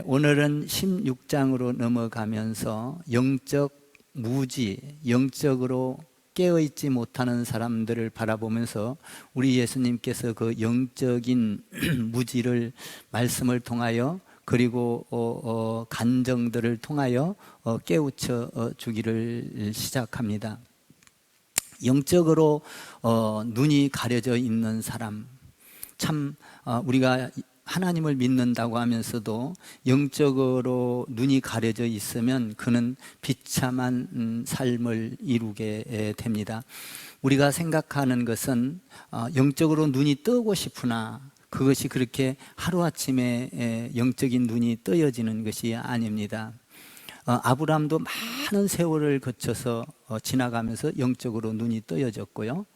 오늘은 16장으로 넘어가면서 영적 무지, 영적으로 깨어있지 못하는 사람들을 바라보면서 우리 예수님께서 그 영적인 무지를 말씀을 통하여 그리고 간정들을 통하여 깨우쳐 주기를 시작합니다. 영적으로 눈이 가려져 있는 사람, 참 우리가 하나님을 믿는다고 하면서도 영적으로 눈이 가려져 있으면 그는 비참한 삶을 이루게 됩니다. 우리가 생각하는 것은 영적으로 눈이 뜨고 싶으나 그것이 그렇게 하루아침에 영적인 눈이 뜨여지는 것이 아닙니다. 아브라함도 많은 세월을 거쳐서 지나가면서 영적으로 눈이 뜨여졌고요.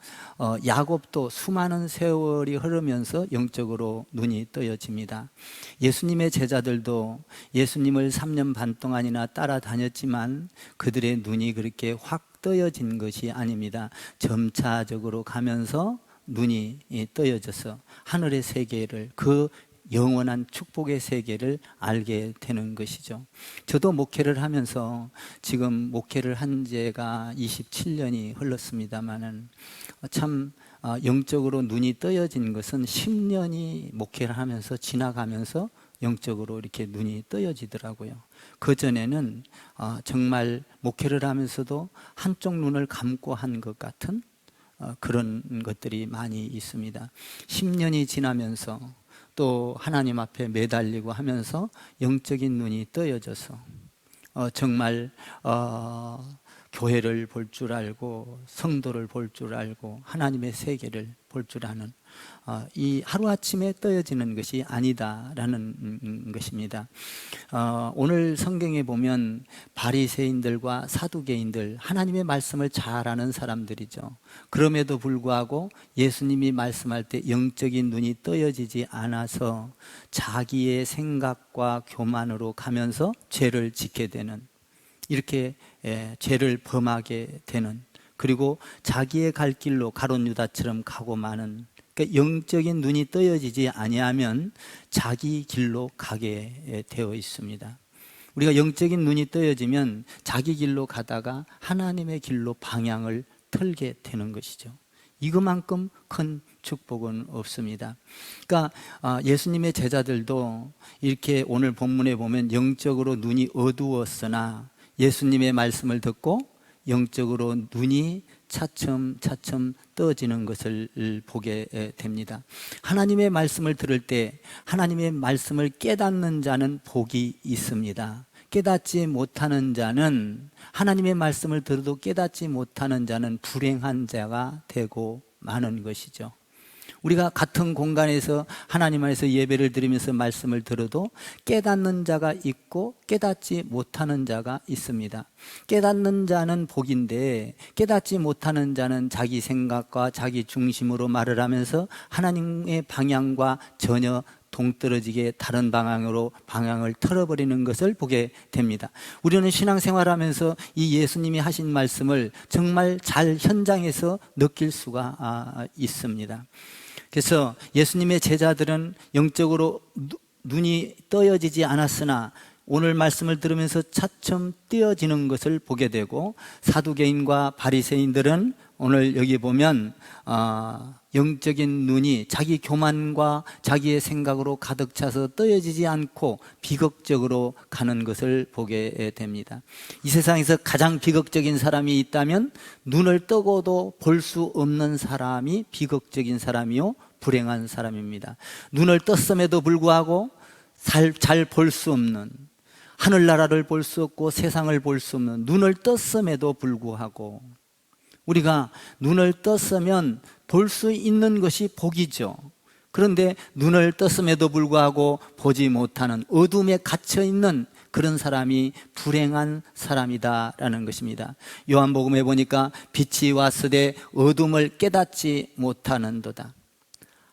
야곱도 수많은 세월이 흐르면서 영적으로 눈이 뜨여집니다. 예수님의 제자들도 예수님을 3년 반 동안이나 따라다녔지만 그들의 눈이 그렇게 확 뜨여진 것이 아닙니다. 점차적으로 가면서 눈이 뜨여져서 하늘의 세계를, 그 영원한 축복의 세계를 알게 되는 것이죠. 저도 목회를 하면서 지금 목회를 한 지가 27년이 흘렀습니다만은 참 영적으로 눈이 뜨여진 것은 10년이 목회를 하면서 지나가면서 영적으로 이렇게 눈이 뜨여지더라고요. 그전에는 정말 목회를 하면서도 한쪽 눈을 감고 한 것 같은 그런 것들이 많이 있습니다. 10년이 지나면서 또 하나님 앞에 매달리고 하면서 영적인 눈이 뜨여져서 정말 교회를 볼 줄 알고 성도를 볼 줄 알고 하나님의 세계를 볼 줄 아는 이 하루아침에 떠여지는 것이 아니다라는 것입니다. 오늘 성경에 보면 바리새인들과 사두개인들, 하나님의 말씀을 잘 아는 사람들이죠. 그럼에도 불구하고 예수님이 말씀할 때 영적인 눈이 떠여지지 않아서 자기의 생각과 교만으로 가면서 죄를 짓게 되는, 이렇게 죄를 범하게 되는, 그리고 자기의 갈 길로 가룟 유다처럼 가고 마는, 그러니까 영적인 눈이 떠여지지 아니하면 자기 길로 가게 되어 있습니다. 우리가 영적인 눈이 떠여지면 자기 길로 가다가 하나님의 길로 방향을 틀게 되는 것이죠. 이것만큼 큰 축복은 없습니다. 그러니까 예수님의 제자들도 이렇게 오늘 본문에 보면 영적으로 눈이 어두웠으나 예수님의 말씀을 듣고 영적으로 눈이 차츰차츰 떠지는 것을 보게 됩니다. 하나님의 말씀을 들을 때 하나님의 말씀을 깨닫는 자는 복이 있습니다. 깨닫지 못하는 자는, 하나님의 말씀을 들어도 깨닫지 못하는 자는 불행한 자가 되고 마는 것이죠. 우리가 같은 공간에서 하나님 안에서 예배를 드리면서 말씀을 들어도 깨닫는 자가 있고 깨닫지 못하는 자가 있습니다. 깨닫는 자는 복인데 깨닫지 못하는 자는 자기 생각과 자기 중심으로 말을 하면서 하나님의 방향과 전혀 동떨어지게 다른 방향으로 방향을 틀어버리는 것을 보게 됩니다. 우리는 신앙생활하면서 이 예수님이 하신 말씀을 정말 잘 현장에서 느낄 수가 있습니다. 그래서 예수님의 제자들은 영적으로 눈이 떠여지지 않았으나 오늘 말씀을 들으면서 차츰 띄어지는 것을 보게 되고, 사두개인과 바리새인들은 오늘 여기 보면 영적인 눈이 자기 교만과 자기의 생각으로 가득 차서 떠여지지 않고 비극적으로 가는 것을 보게 됩니다. 이 세상에서 가장 비극적인 사람이 있다면 눈을 뜨고도 볼 수 없는 사람이 비극적인 사람이요 불행한 사람입니다. 눈을 떴음에도 불구하고 잘 볼 수 없는, 하늘나라를 볼 수 없고 세상을 볼 수 없는, 눈을 떴음에도 불구하고, 우리가 눈을 떴으면 볼 수 있는 것이 복이죠. 그런데 눈을 떴음에도 불구하고 보지 못하는, 어둠에 갇혀있는 그런 사람이 불행한 사람이다라는 것입니다. 요한복음에 보니까 빛이 왔으되 어둠을 깨닫지 못하는도다.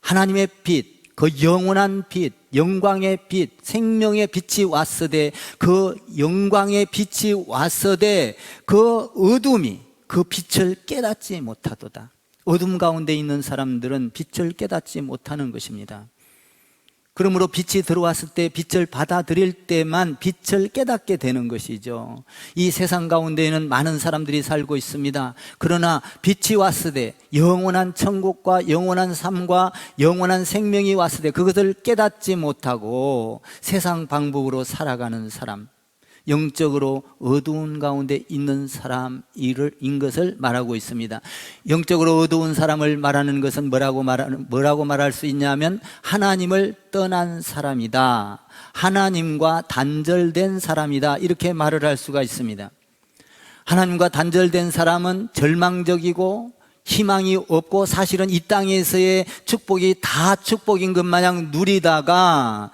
하나님의 빛, 그 영원한 빛, 영광의 빛, 생명의 빛이 왔으되, 그 영광의 빛이 왔으되 그 어둠이 그 빛을 깨닫지 못하도다. 어둠 가운데 있는 사람들은 빛을 깨닫지 못하는 것입니다. 그러므로 빛이 들어왔을 때 빛을 받아들일 때만 빛을 깨닫게 되는 것이죠. 이 세상 가운데에는 많은 사람들이 살고 있습니다. 그러나 빛이 왔을 때, 영원한 천국과 영원한 삶과 영원한 생명이 왔을 때 그것을 깨닫지 못하고 세상 방법으로 살아가는 사람, 영적으로 어두운 가운데 있는 사람인 것을 말하고 있습니다. 영적으로 어두운 사람을 말하는 것은 뭐라고 말할 수 있냐면 하나님을 떠난 사람이다, 하나님과 단절된 사람이다, 이렇게 말을 할 수가 있습니다. 하나님과 단절된 사람은 절망적이고 희망이 없고 사실은 이 땅에서의 축복이 다 축복인 것 마냥 누리다가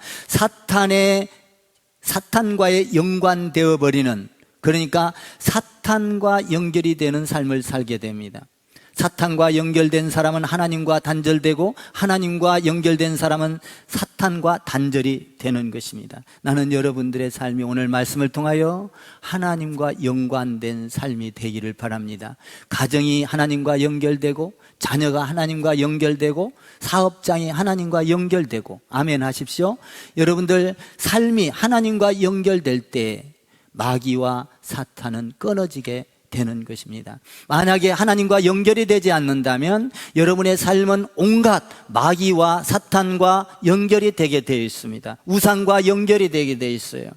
사탄과의 연관되어 버리는, 그러니까 사탄과 연결이 되는 삶을 살게 됩니다. 사탄과 연결된 사람은 하나님과 단절되고 하나님과 연결된 사람은 사탄과 단절이 되는 것입니다. 나는 여러분들의 삶이 오늘 말씀을 통하여 하나님과 연관된 삶이 되기를 바랍니다. 가정이 하나님과 연결되고 자녀가 하나님과 연결되고 사업장이 하나님과 연결되고, 아멘 하십시오. 여러분들 삶이 하나님과 연결될 때 마귀와 사탄은 끊어지게 되는 것입니다. 만약에 하나님과 연결이 되지 않는다면 여러분의 삶은 온갖 마귀와 사탄과 연결이 되게 되어 있습니다. 우상과 연결이 되게 되어 있어요.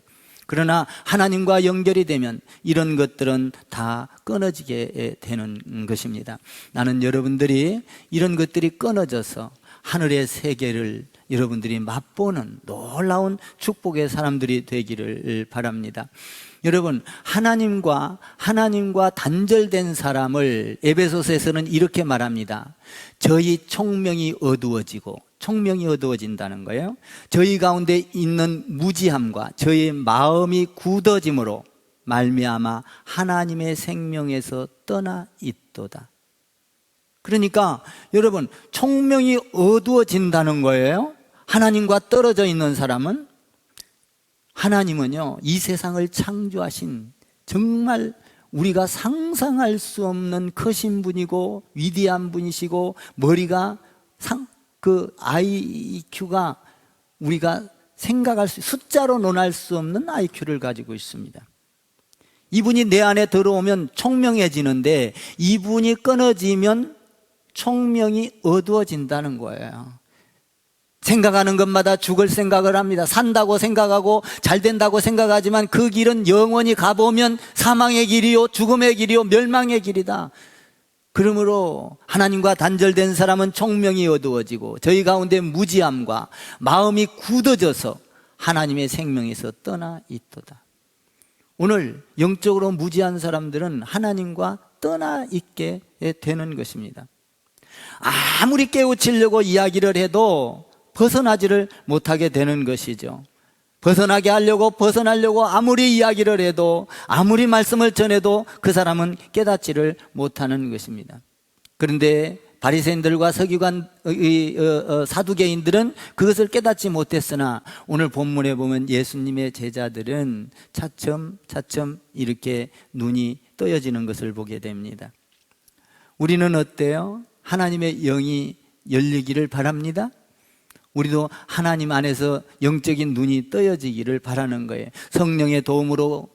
그러나 하나님과 연결이 되면 이런 것들은 다 끊어지게 되는 것입니다. 나는 여러분들이 이런 것들이 끊어져서 하늘의 세계를 여러분들이 맛보는 놀라운 축복의 사람들이 되기를 바랍니다. 여러분, 하나님과 단절된 사람을 에베소서에서는 이렇게 말합니다. 저희 총명이 어두워진다는 거예요. 저희 가운데 있는 무지함과 저희 마음이 굳어짐으로 말미암아 하나님의 생명에서 떠나 있도다. 그러니까 여러분, 총명이 어두워진다는 거예요. 하나님과 떨어져 있는 사람은, 하나님은요, 이 세상을 창조하신 정말 우리가 상상할 수 없는 크신 분이고 위대한 분이시고, 머리가 IQ가 우리가 생각할 수, 숫자로 논할 수 없는 IQ를 가지고 있습니다. 이분이 내 안에 들어오면 총명해지는데 이분이 끊어지면 총명이 어두워진다는 거예요. 생각하는 것마다 죽을 생각을 합니다. 산다고 생각하고 잘 된다고 생각하지만 그 길은 영원히 가보면 사망의 길이요, 죽음의 길이요, 멸망의 길이다. 그러므로 하나님과 단절된 사람은 총명이 어두워지고 저희 가운데 무지함과 마음이 굳어져서 하나님의 생명에서 떠나 있도다. 오늘 영적으로 무지한 사람들은 하나님과 떠나 있게 되는 것입니다. 아무리 깨우치려고 이야기를 해도 벗어나지를 못하게 되는 것이죠. 벗어나려고 아무리 이야기를 해도, 아무리 말씀을 전해도 그 사람은 깨닫지를 못하는 것입니다. 그런데 바리새인들과 서기관 사두개인들은 그것을 깨닫지 못했으나 오늘 본문에 보면 예수님의 제자들은 차츰 이렇게 눈이 떠여지는 것을 보게 됩니다. 우리는 어때요? 하나님의 영이 열리기를 바랍니다. 우리도 하나님 안에서 영적인 눈이 떠여지기를 바라는 거예요. 성령의 도움으로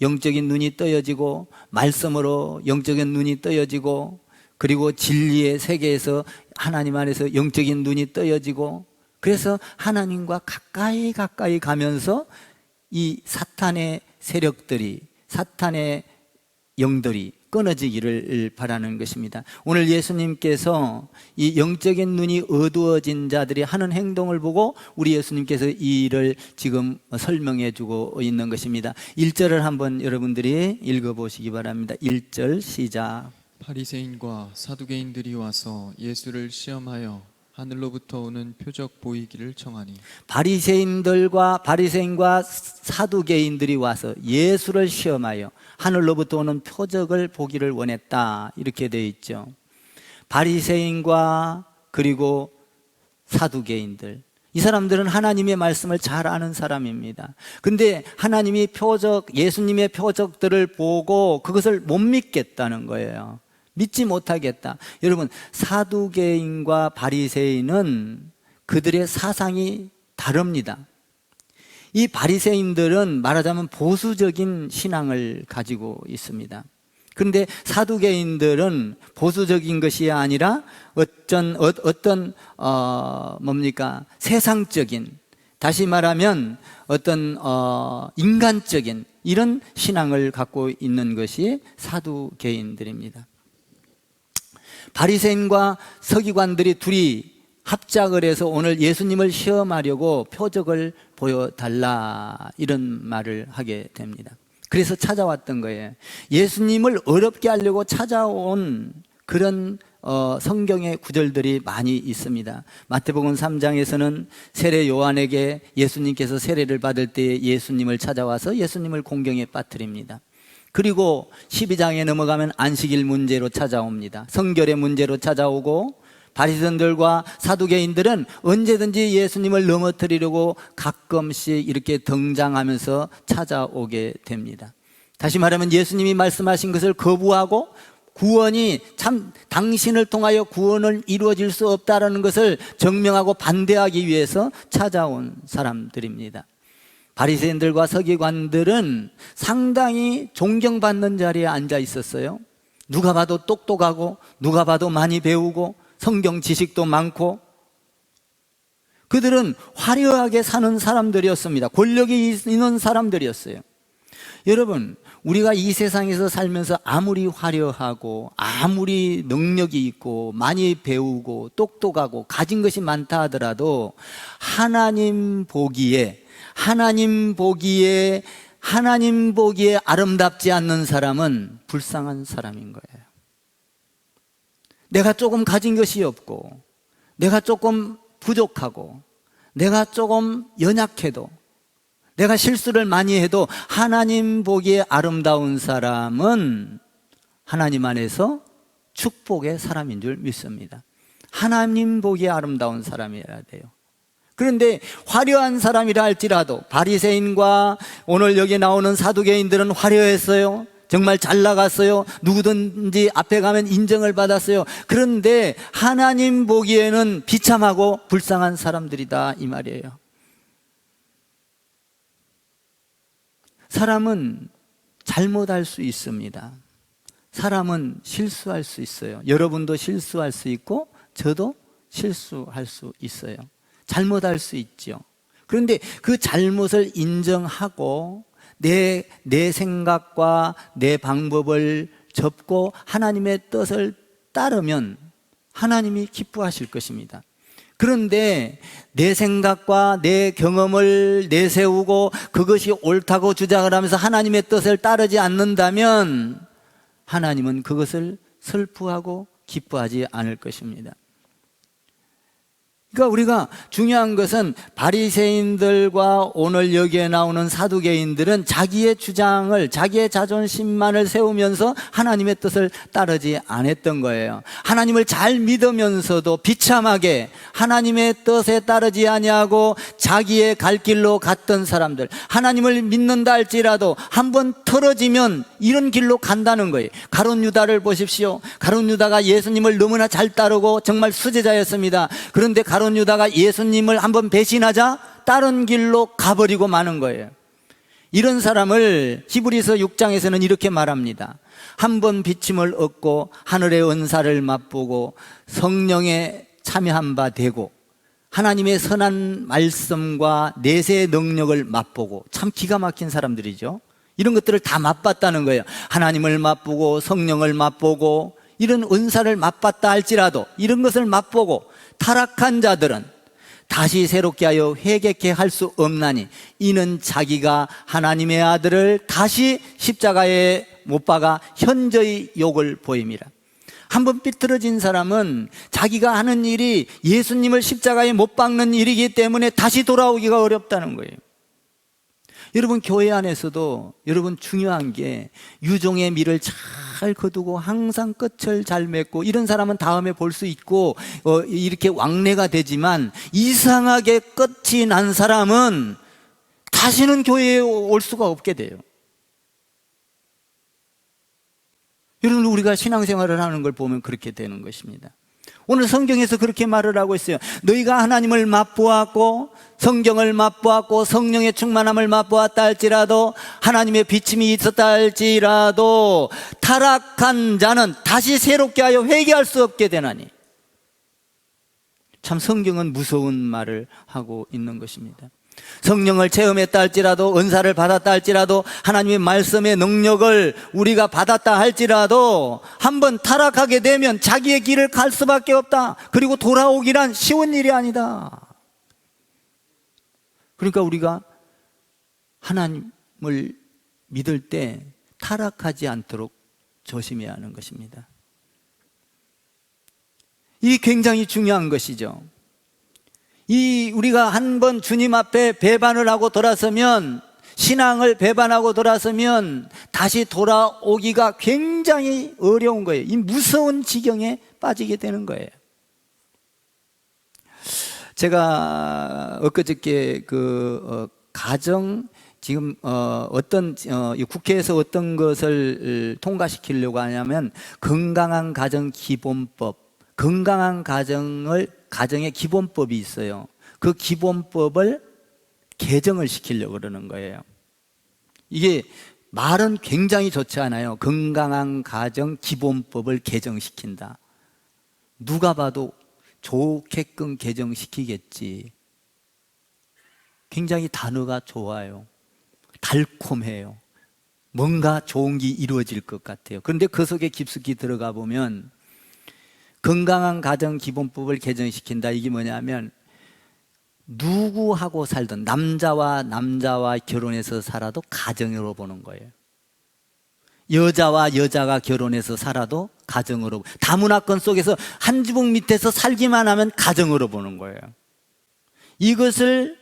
영적인 눈이 떠여지고, 말씀으로 영적인 눈이 떠여지고, 그리고 진리의 세계에서 하나님 안에서 영적인 눈이 떠여지고, 그래서 하나님과 가까이 가면서 이 사탄의 세력들이, 사탄의 영들이 끊어지기를 바라는 것입니다. 오늘 예수님께서 이 영적인 눈이 어두워진 자들이 하는 행동을 보고 우리 예수님께서 이 일을 지금 설명해 주고 있는 것입니다. 1절을 한번 여러분들이 읽어보시기 바랍니다. 1절 시작. 바리새인과 사두개인들이 와서 예수를 시험하여 하늘로부터 오는 표적 보이기를 청하니. 바리새인과 사두개인들이 와서 예수를 시험하여 하늘로부터 오는 표적을 보기를 원했다, 이렇게 되어 있죠. 바리새인과 그리고 사두개인들, 이 사람들은 하나님의 말씀을 잘 아는 사람입니다. 근데 하나님이 예수님의 표적들을 보고 그것을 못 믿겠다는 거예요. 믿지 못하겠다. 여러분, 사두개인과 바리새인은 그들의 사상이 다릅니다. 이 바리새인들은 말하자면 보수적인 신앙을 가지고 있습니다. 그런데 사두개인들은 보수적인 것이 아니라 어떤 세상적인, 다시 말하면 어떤 인간적인 이런 신앙을 갖고 있는 것이 사두개인들입니다. 바리새인과 서기관들이 둘이 합작을 해서 오늘 예수님을 시험하려고 표적을 보여달라 이런 말을 하게 됩니다. 그래서 찾아왔던 거예요. 예수님을 어렵게 하려고 찾아온 그런 성경의 구절들이 많이 있습니다. 마태복음 3장에서는 세례 요한에게 예수님께서 세례를 받을 때 예수님을 찾아와서 예수님을 공경에 빠뜨립니다. 그리고 12장에 넘어가면 안식일 문제로 찾아옵니다. 성결의 문제로 찾아오고, 바리새인들과 사두개인들은 언제든지 예수님을 넘어뜨리려고 가끔씩 이렇게 등장하면서 찾아오게 됩니다. 다시 말하면 예수님이 말씀하신 것을 거부하고 구원이 참 당신을 통하여 구원을 이루어질 수 없다라는 것을 증명하고 반대하기 위해서 찾아온 사람들입니다. 바리새인들과 서기관들은 상당히 존경받는 자리에 앉아 있었어요. 누가 봐도 똑똑하고 누가 봐도 많이 배우고 성경 지식도 많고, 그들은 화려하게 사는 사람들이었습니다. 권력이 있는 사람들이었어요. 여러분, 우리가 이 세상에서 살면서 아무리 화려하고 아무리 능력이 있고 많이 배우고 똑똑하고 가진 것이 많다 하더라도 하나님 보기에 아름답지 않는 사람은 불쌍한 사람인 거예요. 내가 조금 가진 것이 없고, 내가 조금 부족하고, 내가 조금 연약해도, 내가 실수를 많이 해도 하나님 보기에 아름다운 사람은 하나님 안에서 축복의 사람인 줄 믿습니다. 하나님 보기에 아름다운 사람이어야 돼요. 그런데 화려한 사람이라 할지라도 바리새인과 오늘 여기 나오는 사두개인들은 화려했어요. 정말 잘 나갔어요. 누구든지 앞에 가면 인정을 받았어요. 그런데 하나님 보기에는 비참하고 불쌍한 사람들이다 이 말이에요. 사람은 잘못할 수 있습니다. 사람은 실수할 수 있어요. 여러분도 실수할 수 있고 저도 실수할 수 있어요. 잘못할 수 있죠. 그런데 그 잘못을 인정하고 내 생각과 내 방법을 접고 하나님의 뜻을 따르면 하나님이 기뻐하실 것입니다. 그런데 내 생각과 내 경험을 내세우고 그것이 옳다고 주장을 하면서 하나님의 뜻을 따르지 않는다면 하나님은 그것을 슬퍼하고 기뻐하지 않을 것입니다. 그러니까 우리가 중요한 것은 바리새인들과 오늘 여기에 나오는 사두개인들은 자기의 주장을, 자기의 자존심만을 세우면서 하나님의 뜻을 따르지 않았던 거예요. 하나님을 잘 믿으면서도 비참하게 하나님의 뜻에 따르지 아니하고 자기의 갈 길로 갔던 사람들, 하나님을 믿는다 할지라도 한번 틀어지면 이런 길로 간다는 거예요. 가룟 유다를 보십시오. 가룟 유다가 예수님을 너무나 잘 따르고 정말 수제자였습니다. 그런데 가룟 유다가 예수님을 한번 배신하자 다른 길로 가버리고 마는 거예요. 이런 사람을 히브리서 6장에서는 이렇게 말합니다. 한번 비침을 얻고 하늘의 은사를 맛보고 성령에 참여한 바 되고 하나님의 선한 말씀과 내세의 능력을 맛보고, 참 기가 막힌 사람들이죠. 이런 것들을 다 맛봤다는 거예요. 하나님을 맛보고 성령을 맛보고 이런 은사를 맛봤다 할지라도 이런 것을 맛보고 타락한 자들은 다시 새롭게 하여 회개케 할 수 없나니 이는 자기가 하나님의 아들을 다시 십자가에 못 박아 현저히 욕을 보임이라. 한번 삐뚤어진 사람은 자기가 하는 일이 예수님을 십자가에 못 박는 일이기 때문에 다시 돌아오기가 어렵다는 거예요. 여러분, 교회 안에서도 여러분 중요한 게 유종의 미를 잘 거두고 항상 끝을 잘 맺고 이런 사람은 다음에 볼 수 있고 이렇게 왕래가 되지만 이상하게 끝이 난 사람은 다시는 교회에 올 수가 없게 돼요. 여러분, 우리가 신앙생활을 하는 걸 보면 그렇게 되는 것입니다. 오늘 성경에서 그렇게 말을 하고 있어요. 너희가 하나님을 맛보았고 성경을 맛보았고 성령의 충만함을 맛보았다 할지라도 하나님의 비침이 있었다 할지라도 타락한 자는 다시 새롭게 하여 회개할 수 없게 되나니. 참 성경은 무서운 말을 하고 있는 것입니다. 성령을 체험했다 할지라도 은사를 받았다 할지라도 하나님의 말씀의 능력을 우리가 받았다 할지라도 한번 타락하게 되면 자기의 길을 갈 수밖에 없다. 그리고 돌아오기란 쉬운 일이 아니다. 그러니까 우리가 하나님을 믿을 때 타락하지 않도록 조심해야 하는 것입니다. 이 굉장히 중요한 것이죠. 우리가 한번 주님 앞에 배반을 하고 돌아서면, 신앙을 배반하고 돌아서면 다시 돌아오기가 굉장히 어려운 거예요. 이 무서운 지경에 빠지게 되는 거예요. 제가 엊그저께 가정, 지금 국회에서 어떤 것을 통과시키려고 하냐면 건강한 가정 기본법, 건강한 가정의 기본법이 있어요. 그 기본법을 개정을 시키려고 그러는 거예요. 이게 말은 굉장히 좋지 않아요. 건강한 가정 기본법을 개정시킨다. 누가 봐도 좋게끔 개정시키겠지. 굉장히 단어가 좋아요. 달콤해요. 뭔가 좋은 게 이루어질 것 같아요. 그런데 그 속에 깊숙이 들어가 보면 건강한 가정 기본법을 개정시킨다. 이게 뭐냐면 누구하고 살든 남자와 결혼해서 살아도 가정으로 보는 거예요. 여자와 여자가 결혼해서 살아도 가정으로, 다문화권 속에서 한 지붕 밑에서 살기만 하면 가정으로 보는 거예요. 이것을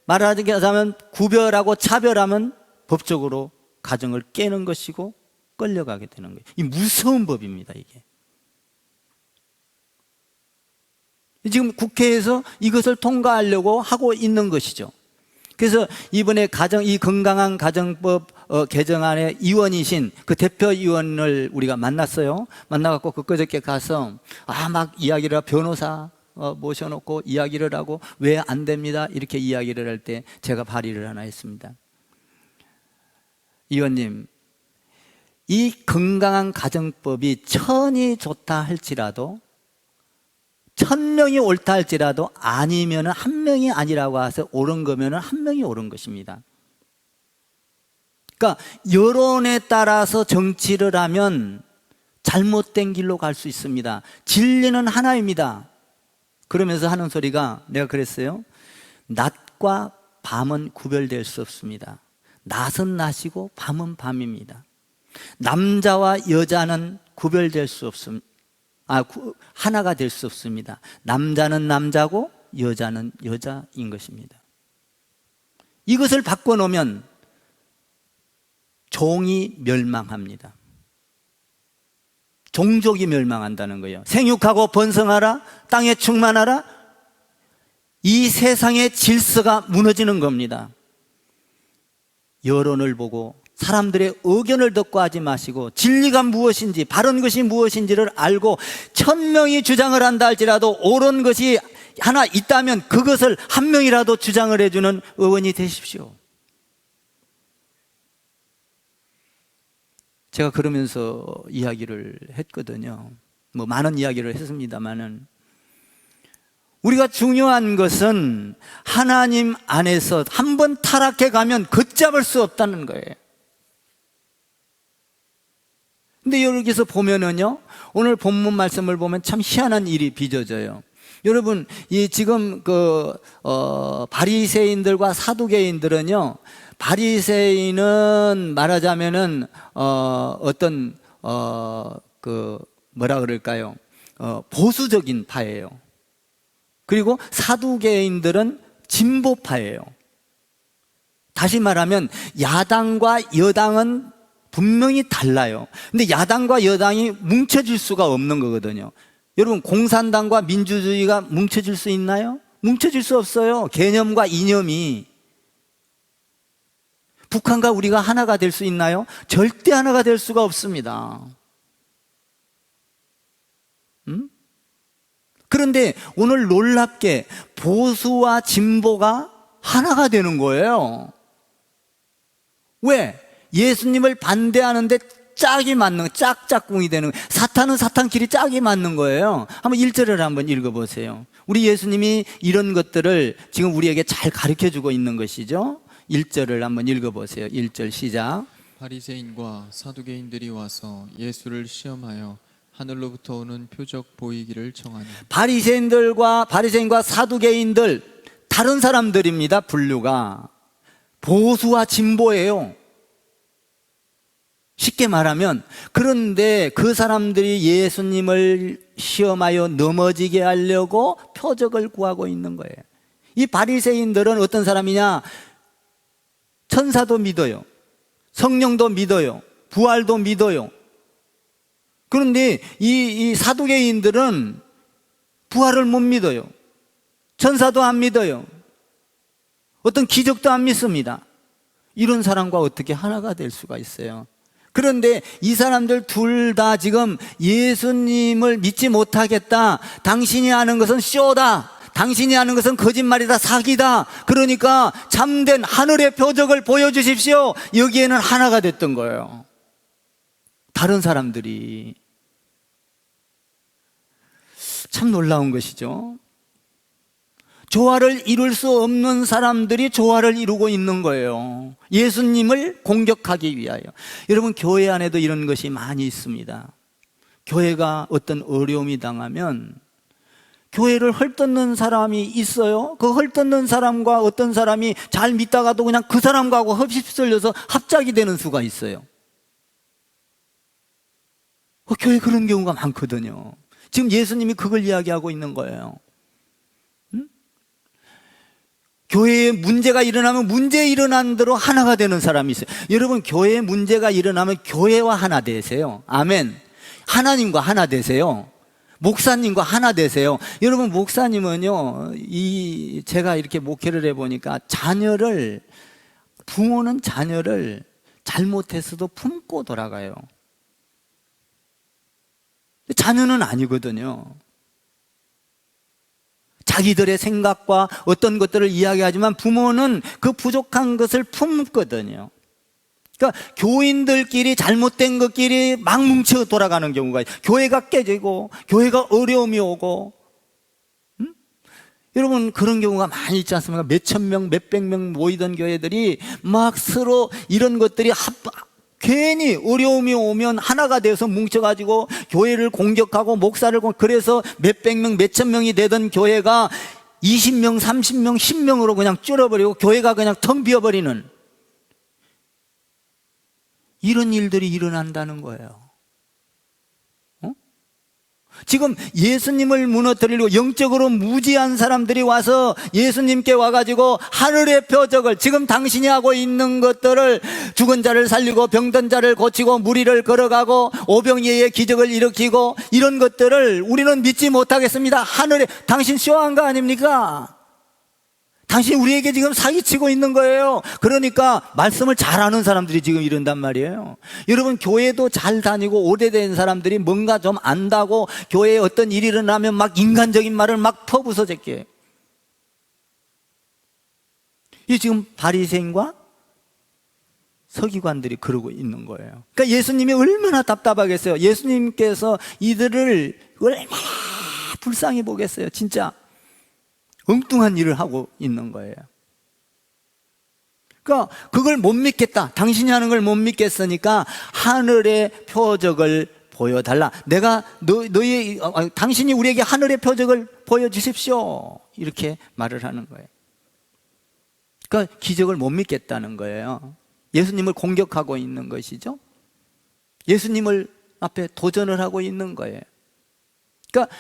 말하자면 구별하고 차별하면 법적으로 가정을 깨는 것이고 끌려가게 되는 거예요. 이 무서운 법입니다, 이게. 지금 국회에서 이것을 통과하려고 하고 있는 것이죠. 그래서 이번에 이 건강한 가정법 개정안의 의원이신 그 대표의원을 우리가 만났어요. 만나갖고 그저께 가서 막 이야기를 변호사 모셔놓고 이야기를 하고 왜 안 됩니다 이렇게 이야기를 할 때 제가 발의를 하나 했습니다. 의원님, 이 건강한 가정법이 천이 좋다 할지라도 1000명이 옳다 할지라도 아니면 한 명이 아니라고 해서 옳은 거면 한 명이 옳은 것입니다. 그러니까 여론에 따라서 정치를 하면 잘못된 길로 갈 수 있습니다. 진리는 하나입니다. 그러면서 하는 소리가, 내가 그랬어요. 낮과 밤은 구별될 수 없습니다. 낮은 낮이고 밤은 밤입니다. 남자와 여자는 구별될 수 없습니다. 하나가 될 수 없습니다. 남자는 남자고 여자는 여자인 것입니다. 이것을 바꿔놓으면 종이 멸망합니다. 종족이 멸망한다는 거예요. 생육하고 번성하라, 땅에 충만하라. 이 세상의 질서가 무너지는 겁니다. 여론을 보고 사람들의 의견을 듣고 하지 마시고 진리가 무엇인지, 바른 것이 무엇인지를 알고 1000명이 주장을 한다 할지라도 옳은 것이 하나 있다면 그것을 한 명이라도 주장을 해주는 의원이 되십시오. 제가 그러면서 이야기를 했거든요. 많은 이야기를 했습니다만은, 우리가 중요한 것은 하나님 안에서 한번 타락해 가면 걷잡을 수 없다는 거예요. 근데 여기서 보면은요, 오늘 본문 말씀을 보면 참 희한한 일이 빚어져요. 여러분, 지금 바리새인들과 사두개인들은요, 바리새인은 말하자면은 뭐라 그럴까요? 보수적인 파예요. 그리고 사두개인들은 진보파예요. 다시 말하면 야당과 여당은 분명히 달라요. 근데 야당과 여당이 뭉쳐질 수가 없는 거거든요. 여러분, 공산당과 민주주의가 뭉쳐질 수 있나요? 뭉쳐질 수 없어요. 개념과 이념이. 북한과 우리가 하나가 될 수 있나요? 절대 하나가 될 수가 없습니다. 그런데 오늘 놀랍게 보수와 진보가 하나가 되는 거예요. 왜? 예수님을 반대하는데 짝이 맞는, 짝짝꿍이 되는 거예요. 사탄은 사탄끼리 짝이 맞는 거예요. 한번 1절을 한번 읽어보세요. 우리 예수님이 이런 것들을 지금 우리에게 잘 가르쳐주고 있는 것이죠. 1절을 한번 읽어보세요. 1절 시작. 바리새인과 사두개인들이 와서 예수를 시험하여 하늘로부터 오는 표적 보이기를 청하니. 바리새인과 사두개인들, 다른 사람들입니다. 분류가 보수와 진보예요. 쉽게 말하면. 그런데 그 사람들이 예수님을 시험하여 넘어지게 하려고 표적을 구하고 있는 거예요. 이 바리새인들은 어떤 사람이냐? 천사도 믿어요, 성령도 믿어요, 부활도 믿어요. 그런데 이 사두개인들은 부활을 못 믿어요, 천사도 안 믿어요, 어떤 기적도 안 믿습니다. 이런 사람과 어떻게 하나가 될 수가 있어요? 그런데 이 사람들 둘 다 지금 예수님을 믿지 못하겠다, 당신이 하는 것은 쇼다, 당신이 하는 것은 거짓말이다, 사기다, 그러니까 참된 하늘의 표적을 보여주십시오. 여기에는 하나가 됐던 거예요. 다른 사람들이. 참 놀라운 것이죠. 조화를 이룰 수 없는 사람들이 조화를 이루고 있는 거예요. 예수님을 공격하기 위하여. 여러분, 교회 안에도 이런 것이 많이 있습니다. 교회가 어떤 어려움이 당하면 교회를 헐뜯는 사람이 있어요. 그 헐뜯는 사람과 어떤 사람이 잘 믿다가도 그냥 그 사람과 하고 흡입설려서 합작이 되는 수가 있어요. 교회 그런 경우가 많거든요. 지금 예수님이 그걸 이야기하고 있는 거예요. 교회에 문제가 일어나면 문제 일어난 대로 하나가 되는 사람이 있어요. 여러분, 교회에 문제가 일어나면 교회와 하나 되세요. 아멘. 하나님과 하나 되세요. 목사님과 하나 되세요. 여러분, 목사님은요, 제가 이렇게 목회를 해보니까 부모는 자녀를 잘못했어도 품고 돌아가요. 자녀는 아니거든요. 자기들의 생각과 어떤 것들을 이야기하지만 부모는 그 부족한 것을 품거든요. 그러니까 교인들끼리 잘못된 것끼리 막 뭉쳐 돌아가는 경우가 있어요. 교회가 깨지고 교회가 어려움이 오고. 여러분, 그런 경우가 많이 있지 않습니까? 몇천 명, 몇백 명 모이던 교회들이 막 서로 이런 것들이 괜히 어려움이 오면 하나가 되어서 뭉쳐가지고 교회를 공격하고 목사를 그래서 몇백 명, 몇천 명이 되던 교회가 20명, 30명, 10명으로 그냥 줄어버리고 교회가 그냥 텅 비어버리는 이런 일들이 일어난다는 거예요. 지금 예수님을 무너뜨리려고 영적으로 무지한 사람들이 와서 예수님께 와가지고 하늘의 표적을, 지금 당신이 하고 있는 것들을, 죽은 자를 살리고 병든 자를 고치고 무리를 걸어가고 오병이어의 기적을 일으키고 이런 것들을 우리는 믿지 못하겠습니다. 하늘에 당신 쇼한 거 아닙니까? 당신이 우리에게 지금 사기치고 있는 거예요. 그러니까 말씀을 잘 아는 사람들이 지금 이런단 말이에요. 여러분, 교회도 잘 다니고 오래된 사람들이 뭔가 좀 안다고 교회에 어떤 일이 일어나면 막 인간적인 말을 막 퍼부서 제껴요. 이 지금 바리새인과 서기관들이 그러고 있는 거예요. 그러니까 예수님이 얼마나 답답하겠어요. 예수님께서 이들을 얼마나 불쌍히 보겠어요. 진짜 엉뚱한 일을 하고 있는 거예요. 그러니까 그걸 못 믿겠다, 당신이 하는 걸 못 믿겠으니까 하늘의 표적을 보여달라. 당신이 우리에게 하늘의 표적을 보여주십시오, 이렇게 말을 하는 거예요. 그러니까 기적을 못 믿겠다는 거예요. 예수님을 공격하고 있는 것이죠. 예수님을 앞에 도전을 하고 있는 거예요. 그러니까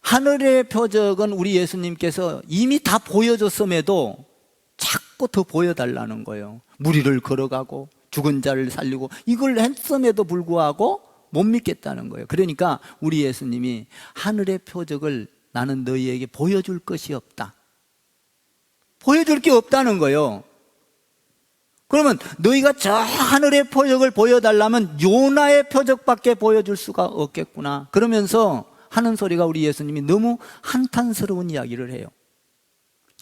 하늘의 표적은 우리 예수님께서 이미 다 보여줬음에도 자꾸 더 보여달라는 거예요. 무리를 걸어가고 죽은 자를 살리고 이걸 했음에도 불구하고 못 믿겠다는 거예요. 그러니까 우리 예수님이 하늘의 표적을 나는 너희에게 보여줄 것이 없다, 보여줄 게 없다는 거예요. 그러면 너희가 저 하늘의 표적을 보여달라면 요나의 표적밖에 보여줄 수가 없겠구나. 그러면서 하는 소리가 우리 예수님이 너무 한탄스러운 이야기를 해요.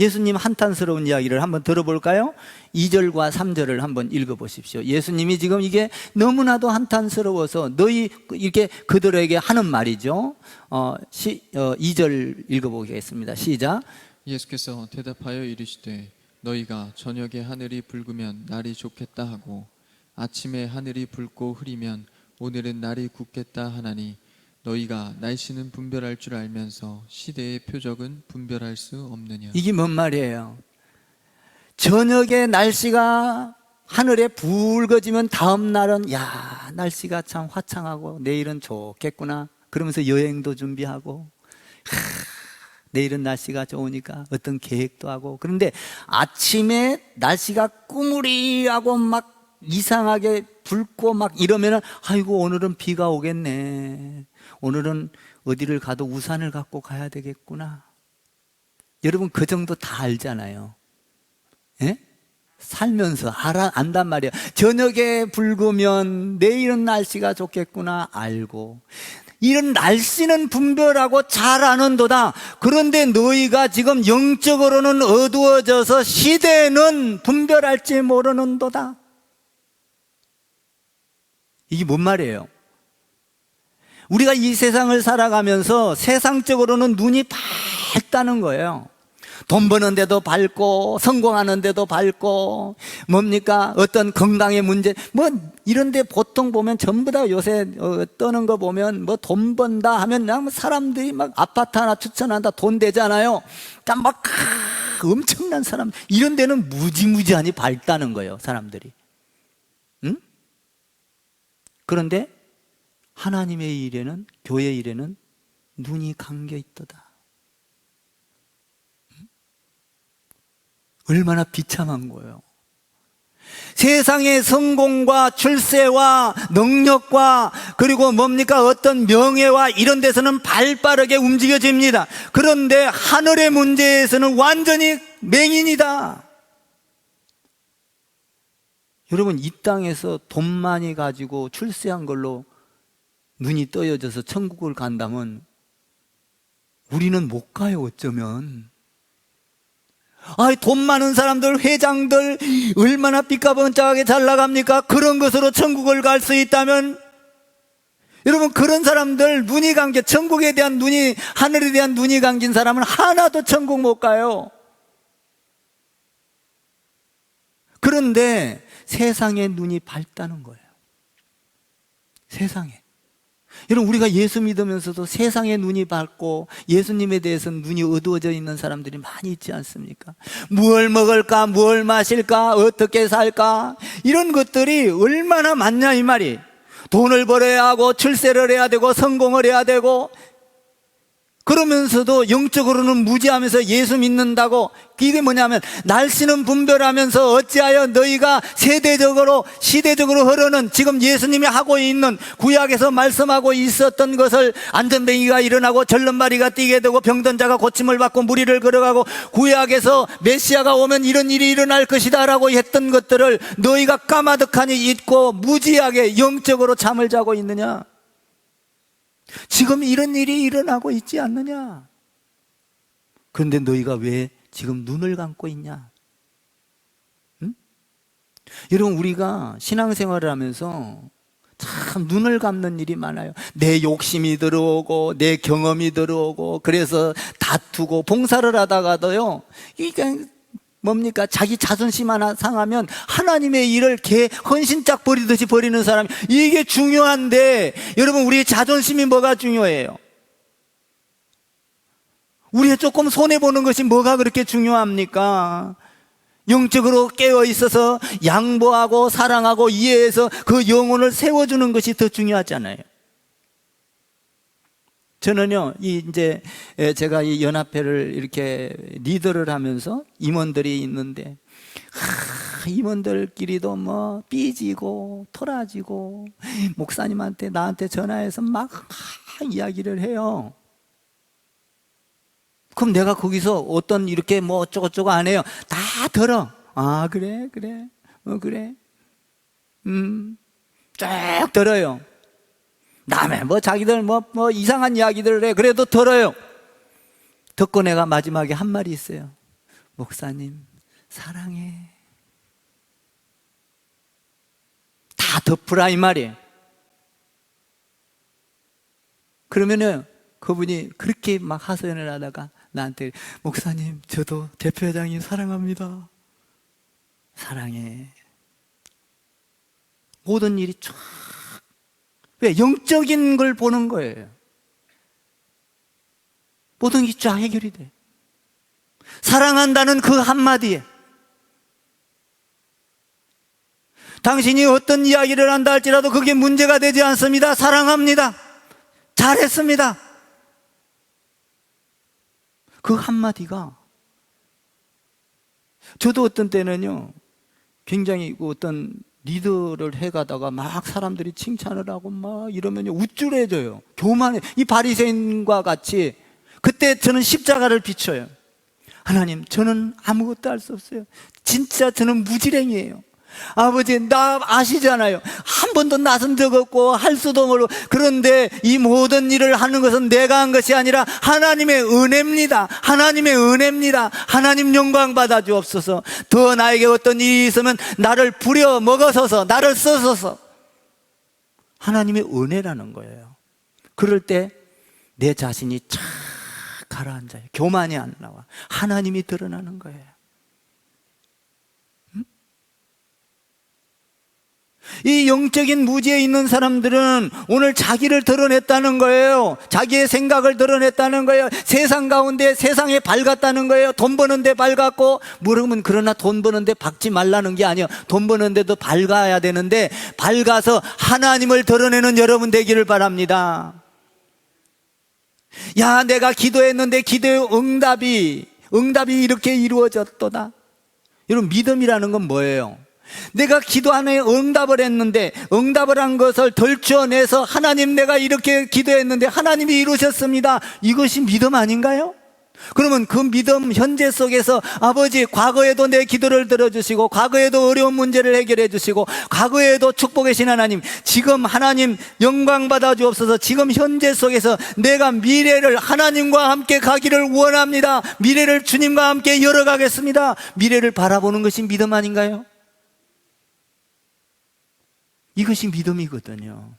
예수님 한탄스러운 이야기를 한번 들어볼까요? 2절과 3절을 한번 읽어보십시오. 예수님이 지금 이게 너무나도 한탄스러워서 너희 이렇게 그들에게 하는 말이죠. 2절 읽어보겠습니다. 시작. 예수께서 대답하여 이르시되 너희가 저녁에 하늘이 붉으면 날이 좋겠다 하고 아침에 하늘이 붉고 흐리면 오늘은 날이 굳겠다 하나니 너희가 날씨는 분별할 줄 알면서 시대의 표적은 분별할 수 없느냐. 이게 뭔 말이에요? 저녁에 날씨가 하늘에 붉어지면 다음 날은 야, 날씨가 참 화창하고 내일은 좋겠구나 그러면서 여행도 준비하고 내일은 날씨가 좋으니까 어떤 계획도 하고, 그런데 아침에 날씨가 꾸무리하고 막 이상하게 붉고 막 이러면은 아이고 오늘은 비가 오겠네, 오늘은 어디를 가도 우산을 갖고 가야 되겠구나. 여러분 그 정도 다 알잖아요. 예? 살면서 안단 말이에요. 저녁에 붉으면 내일은 날씨가 좋겠구나 알고, 이런 날씨는 분별하고 잘 아는도다. 그런데 너희가 지금 영적으로는 어두워져서 시대는 분별할지 모르는도다. 이게 뭔 말이에요? 우리가 이 세상을 살아가면서 세상적으로는 눈이 밝다는 거예요. 돈 버는 데도 밝고 성공하는 데도 밝고 뭡니까? 어떤 건강의 문제 뭐 이런 데 보통 보면 전부 다 요새 떠는 거 보면 뭐 돈 번다 하면 그냥 사람들이 막 아파트 하나 추천한다 돈 되잖아요. 그러니까 막 엄청난 사람, 이런 데는 무지무지하니 밝다는 거예요, 사람들이. 응? 그런데 하나님의 일에는, 교회 일에는 눈이 감겨 있도다. 얼마나 비참한 거예요. 세상의 성공과 출세와 능력과 그리고 뭡니까 어떤 명예와 이런 데서는 발빠르게 움직여집니다. 그런데 하늘의 문제에서는 완전히 맹인이다. 여러분 이 땅에서 돈 많이 가지고 출세한 걸로 눈이 떠여져서 천국을 간다면 우리는 못 가요, 어쩌면. 돈 많은 사람들, 회장들 얼마나 삐까번쩍하게 잘 나갑니까? 그런 것으로 천국을 갈 수 있다면, 여러분 그런 사람들 눈이 감겨, 천국에 대한 눈이, 하늘에 대한 눈이 감긴 사람은 하나도 천국 못 가요. 그런데 세상에 눈이 밝다는 거예요. 세상에. 여러분 우리가 예수 믿으면서도 세상에 눈이 밝고 예수님에 대해서는 눈이 어두워져 있는 사람들이 많이 있지 않습니까? 무엇을 먹을까, 무엇을 마실까, 어떻게 살까, 이런 것들이 얼마나 많냐 이 말이. 돈을 벌어야 하고 출세를 해야 되고 성공을 해야 되고, 그러면서도 영적으로는 무지하면서 예수 믿는다고. 이게 뭐냐면 날씨는 분별하면서 어찌하여 너희가 세대적으로 시대적으로 흐르는 지금 예수님이 하고 있는 구약에서 말씀하고 있었던 것을, 안전뱅이가 일어나고 절름발이가 뛰게 되고 병든 자가 고침을 받고 무리를 걸어가고 구약에서 메시아가 오면 이런 일이 일어날 것이다 라고 했던 것들을 너희가 까마득하니 잊고 무지하게 영적으로 잠을 자고 있느냐? 지금 이런 일이 일어나고 있지 않느냐? 그런데 너희가 왜 지금 눈을 감고 있냐? 응? 여러분 우리가 신앙생활을 하면서 참 눈을 감는 일이 많아요. 내 욕심이 들어오고 내 경험이 들어오고, 그래서 다투고 봉사를 하다가도요, 이게 뭡니까? 자기 자존심 하나 상하면 하나님의 일을 헌신짝 버리듯이 버리는 사람이, 이게 중요한데 여러분 우리의 자존심이 뭐가 중요해요? 우리의 조금 손해보는 것이 뭐가 그렇게 중요합니까? 영적으로 깨어 있어서 양보하고 사랑하고 이해해서 그 영혼을 세워주는 것이 더 중요하잖아요. 저는요, 이제 제가 이 연합회를 이렇게 리더를 하면서 임원들이 있는데, 임원들끼리도 뭐 삐지고 토라지고 목사님한테 나한테 전화해서 막 이야기를 해요. 그럼 내가 거기서 어떤 이렇게 뭐 어쩌고저쩌고 안 해요. 다 들어. 아 그래 그래 그래 쭉 들어요. 남의 자기들 이상한 이야기들을 해. 그래도 들어요. 듣고 내가 마지막에 한 말이 있어요. 목사님, 사랑해. 다 덮으라 이 말이에요. 그러면은 그분이 그렇게 막 하소연을 하다가 나한테 목사님, 저도 대표회장님 사랑합니다. 사랑해. 모든 일이 쫙. 왜? 영적인 걸 보는 거예요. 모든 게 쫙 해결이 돼. 사랑한다는 그 한마디에 당신이 어떤 이야기를 한다 할지라도 그게 문제가 되지 않습니다. 사랑합니다. 잘했습니다. 그 한마디가 저도 어떤 때는요 굉장히 어떤 리더를 해가다가 막 사람들이 칭찬을 하고 막 이러면요 우쭐해져요. 교만해. 이 바리새인과 같이 그때 저는 십자가를 비춰요. 하나님, 저는 아무것도 할 수 없어요. 진짜 저는 무지랭이에요. 아버지, 나 아시잖아요. 한 번도 나선 적 없고 할 수도 모르고. 그런데 이 모든 일을 하는 것은 내가 한 것이 아니라 하나님의 은혜입니다. 하나님의 은혜입니다. 하나님 영광 받아 주옵소서. 더 나에게 어떤 일이 있으면 나를 부려 먹어서서 나를 써서서 하나님의 은혜라는 거예요. 그럴 때 내 자신이 착 가라앉아요. 교만이 안 나와. 하나님이 드러나는 거예요. 이 영적인 무지에 있는 사람들은 오늘 자기를 드러냈다는 거예요. 자기의 생각을 드러냈다는 거예요. 세상 가운데 세상에 밝았다는 거예요. 돈 버는데 밝았고, 물으면 그러나 돈 버는데 밝지 말라는 게 아니에요. 돈 버는데도 밝아야 되는데 밝아서 하나님을 드러내는 여러분 되기를 바랍니다. 야, 내가 기도했는데 기도의 응답이 이렇게 이루어졌도다. 여러분, 믿음이라는 건 뭐예요? 내가 기도 안에 응답을 했는데 응답을 한 것을 덜쳐내서 하나님, 내가 이렇게 기도했는데 하나님이 이루셨습니다. 이것이 믿음 아닌가요? 그러면 그 믿음 현재 속에서 아버지, 과거에도 내 기도를 들어주시고 과거에도 어려운 문제를 해결해 주시고 과거에도 축복하신 하나님, 지금 하나님 영광 받아 주옵소서. 지금 현재 속에서 내가 미래를 하나님과 함께 가기를 원합니다. 미래를 주님과 함께 열어가겠습니다. 미래를 바라보는 것이 믿음 아닌가요? 이것이 믿음이거든요.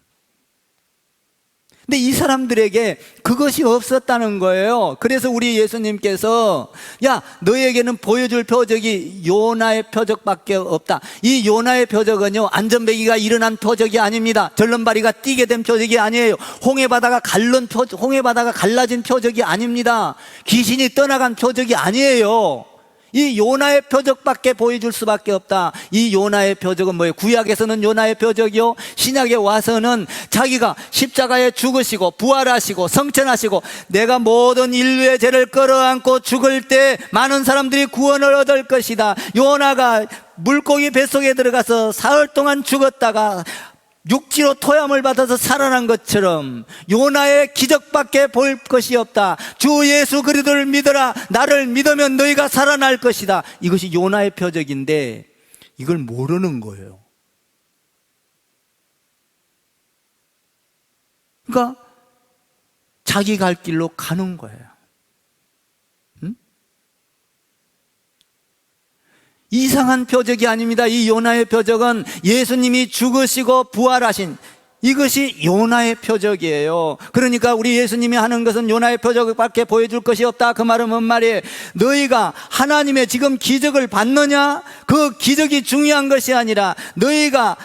근데 이 사람들에게 그것이 없었다는 거예요. 그래서 우리 예수님께서 야, 너에게는 보여줄 표적이 요나의 표적밖에 없다. 이 요나의 표적은요, 안전뱅이가 일어난 표적이 아닙니다. 절름발이가 뛰게 된 표적이 아니에요. 홍해바다가 갈라진 표적이 아닙니다. 귀신이 떠나간 표적이 아니에요. 이 요나의 표적밖에 보여줄 수밖에 없다. 이 요나의 표적은 뭐예요? 구약에서는 요나의 표적이요, 신약에 와서는 자기가 십자가에 죽으시고 부활하시고 성천하시고 내가 모든 인류의 죄를 끌어안고 죽을 때 많은 사람들이 구원을 얻을 것이다. 요나가 물고기 뱃속에 들어가서 사흘 동안 죽었다가 육지로 토함을 받아서 살아난 것처럼 요나의 기적밖에 볼 것이 없다. 주 예수 그리스도를 믿어라. 나를 믿으면 너희가 살아날 것이다. 이것이 요나의 표적인데 이걸 모르는 거예요. 그러니까 자기 갈 길로 가는 거예요. 이상한 표적이 아닙니다. 이 요나의 표적은 예수님이 죽으시고 부활하신 이것이 요나의 표적이에요. 그러니까 우리 예수님이 하는 것은 요나의 표적밖에 보여줄 것이 없다. 그 말은 뭔 말이에요? 너희가 하나님의 지금 기적을 받느냐? 그 기적이 중요한 것이 아니라 너희가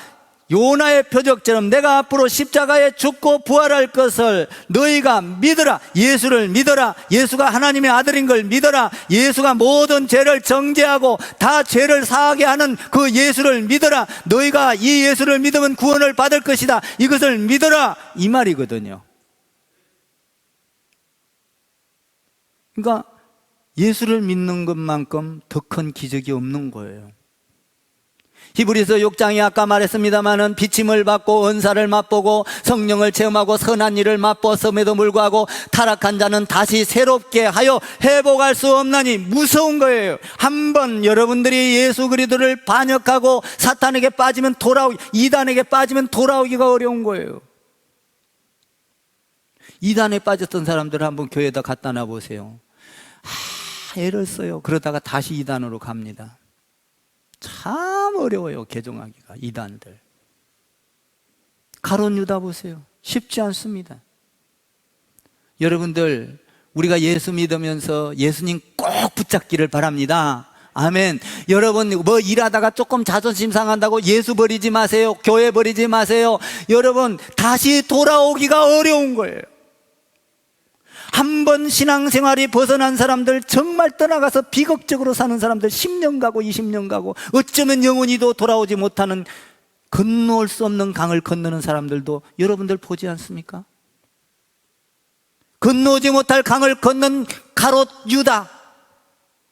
요나의 표적처럼 내가 앞으로 십자가에 죽고 부활할 것을 너희가 믿어라. 예수를 믿어라. 예수가 하나님의 아들인 걸 믿어라. 예수가 모든 죄를 정죄하고 다 죄를 사하게 하는 그 예수를 믿어라. 너희가 이 예수를 믿으면 구원을 받을 것이다. 이것을 믿어라. 이 말이거든요. 그러니까 예수를 믿는 것만큼 더 큰 기적이 없는 거예요. 히브리서 6장이 아까 말했습니다마는 비침을 받고 은사를 맛보고 성령을 체험하고 선한 일을 맛보았음에도 불구하고 타락한 자는 다시 새롭게 하여 회복할 수 없나니 무서운 거예요. 한번 여러분들이 예수 그리스도를 반역하고 사탄에게 빠지면 이단에게 빠지면 돌아오기가 어려운 거예요. 이단에 빠졌던 사람들을 한번 교회에다 갖다 놔보세요. 애를 써요. 그러다가 다시 이단으로 갑니다. 참 어려워요, 개종하기가. 이단들. 가룟 유다 보세요. 쉽지 않습니다. 여러분들, 우리가 예수 믿으면서 예수님 꼭 붙잡기를 바랍니다. 아멘. 여러분, 뭐 일하다가 조금 자존심 상한다고 예수 버리지 마세요. 교회 버리지 마세요. 여러분, 다시 돌아오기가 어려운 거예요. 한 번 신앙생활이 벗어난 사람들, 정말 떠나가서 비극적으로 사는 사람들 10년 가고 20년 가고 어쩌면 영원히도 돌아오지 못하는, 건너올 수 없는 강을 건너는 사람들도 여러분들 보지 않습니까? 건너오지 못할 강을 건넌 가롯 유다